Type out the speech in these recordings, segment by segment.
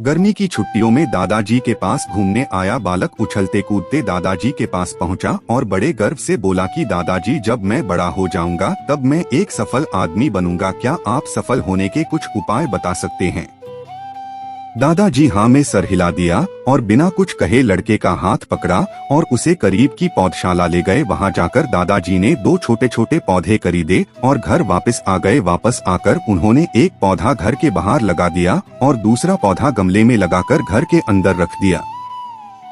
गर्मी की छुट्टियों में दादाजी के पास घूमने आया बालक उछलते कूदते दादाजी के पास पहुंचा और बड़े गर्व से बोला कि दादाजी, जब मैं बड़ा हो जाऊंगा तब मैं एक सफल आदमी बनूंगा। क्या आप सफल होने के कुछ उपाय बता सकते हैं? दादाजी हाँ में सर हिला दिया और बिना कुछ कहे लड़के का हाथ पकड़ा और उसे करीब की पौधशाला ले गए। वहां जाकर दादाजी ने 2 छोटे छोटे पौधे खरीदे और घर वापस आ गए। वापस आकर उन्होंने एक पौधा घर के बाहर लगा दिया और दूसरा पौधा गमले में लगाकर घर के अंदर रख दिया।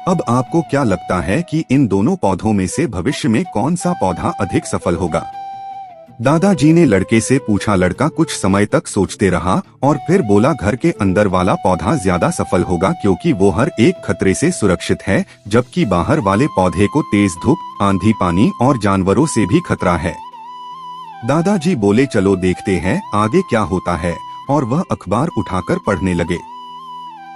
अब आपको क्या लगता है कि इन दोनों पौधों में से भविष्य में कौन सा पौधा अधिक सफल होगा? दादाजी ने लड़के से पूछा। लड़का कुछ समय तक सोचते रहा और फिर बोला, घर के अंदर वाला पौधा ज्यादा सफल होगा क्योंकि वो हर एक खतरे से सुरक्षित है, जबकि बाहर वाले पौधे को तेज धूप, आंधी, पानी और जानवरों से भी खतरा है। दादाजी बोले, चलो देखते हैं आगे क्या होता है, और वह अखबार उठाकर पढ़ने लगे।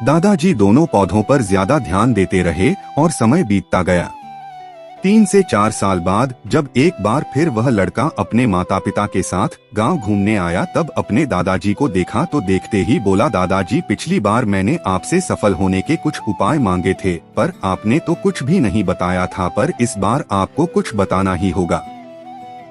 दादाजी दोनों पौधों पर ज्यादा ध्यान देते रहे और समय बीतता गया। 3 से 4 साल बाद जब एक बार फिर वह लड़का अपने माता पिता के साथ गांव घूमने आया, तब अपने दादाजी को देखा तो देखते ही बोला, दादाजी, पिछली बार मैंने आपसे सफल होने के कुछ उपाय मांगे थे, पर आपने तो कुछ भी नहीं बताया था, पर इस बार आपको कुछ बताना ही होगा।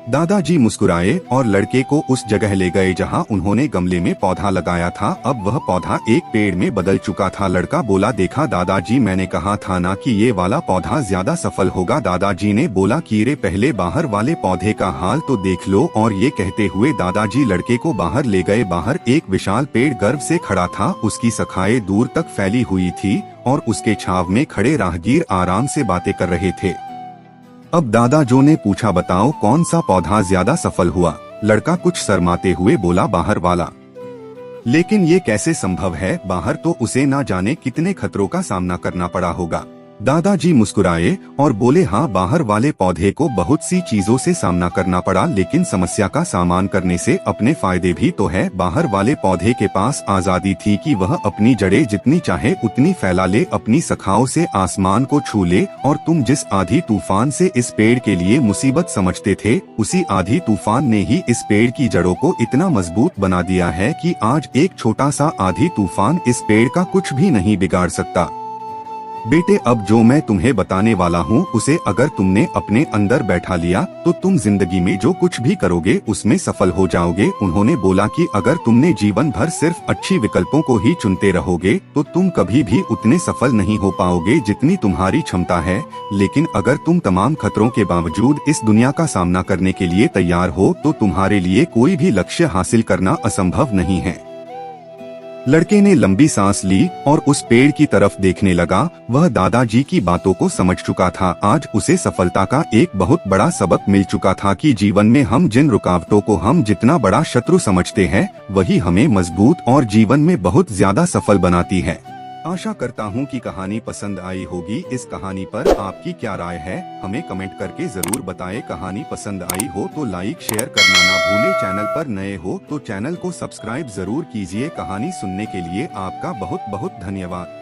दादाजी मुस्कुराए और लड़के को उस जगह ले गए जहां उन्होंने गमले में पौधा लगाया था। अब वह पौधा एक पेड़ में बदल चुका था। लड़का बोला, देखा दादाजी, मैंने कहा था ना कि ये वाला पौधा ज्यादा सफल होगा। दादाजी ने बोला, कीरे पहले बाहर वाले पौधे का हाल तो देख लो। और ये कहते हुए दादाजी लड़के को बाहर ले गए। बाहर एक विशाल पेड़ गर्व से खड़ा था। उसकी शाखाएं दूर तक फैली हुई थी और उसके छाव में खड़े राहगीर आराम से बातें कर रहे थे। अब दादाजी ने पूछा, बताओ कौन सा पौधा ज्यादा सफल हुआ? लड़का कुछ शर्माते हुए बोला, बाहर वाला। लेकिन ये कैसे संभव है? बाहर तो उसे ना जाने कितने खतरों का सामना करना पड़ा होगा। दादाजी मुस्कुराए और बोले, हाँ, बाहर वाले पौधे को बहुत सी चीजों से सामना करना पड़ा, लेकिन समस्या का सामना करने से अपने फायदे भी तो है। बाहर वाले पौधे के पास आजादी थी कि वह अपनी जड़ें जितनी चाहे उतनी फैला ले, अपनी शाखाओं से आसमान को छू ले। और तुम जिस आधी तूफान से इस पेड़ के लिए मुसीबत समझते थे, उसी आधी तूफान ने ही इस पेड़ की जड़ों को इतना मजबूत बना दिया है कि आज एक छोटा सा आधी तूफान इस पेड़ का कुछ भी नहीं बिगाड़ सकता। बेटे, अब जो मैं तुम्हें बताने वाला हूँ उसे अगर तुमने अपने अंदर बैठा लिया तो तुम जिंदगी में जो कुछ भी करोगे उसमें सफल हो जाओगे। उन्होंने बोला कि अगर तुमने जीवन भर सिर्फ अच्छी विकल्पों को ही चुनते रहोगे तो तुम कभी भी उतने सफल नहीं हो पाओगे जितनी तुम्हारी क्षमता है। लेकिन अगर तुम तमाम खतरों के बावजूद इस दुनिया का सामना करने के लिए तैयार हो तो तुम्हारे लिए कोई भी लक्ष्य हासिल करना असंभव नहीं है। लड़के ने लंबी सांस ली और उस पेड़ की तरफ देखने लगा। वह दादाजी की बातों को समझ चुका था। आज उसे सफलता का एक बहुत बड़ा सबक मिल चुका था कि जीवन में हम जिन रुकावटों को हम जितना बड़ा शत्रु समझते हैं, वही हमें मजबूत और जीवन में बहुत ज्यादा सफल बनाती है। आशा करता हूँ कि कहानी पसंद आई होगी। इस कहानी पर आपकी क्या राय है, हमें कमेंट करके जरूर बताएं। कहानी पसंद आई हो तो लाइक शेयर करना ना भूलें। चैनल पर नए हो तो चैनल को सब्सक्राइब जरूर कीजिए। कहानी सुनने के लिए आपका बहुत बहुत धन्यवाद।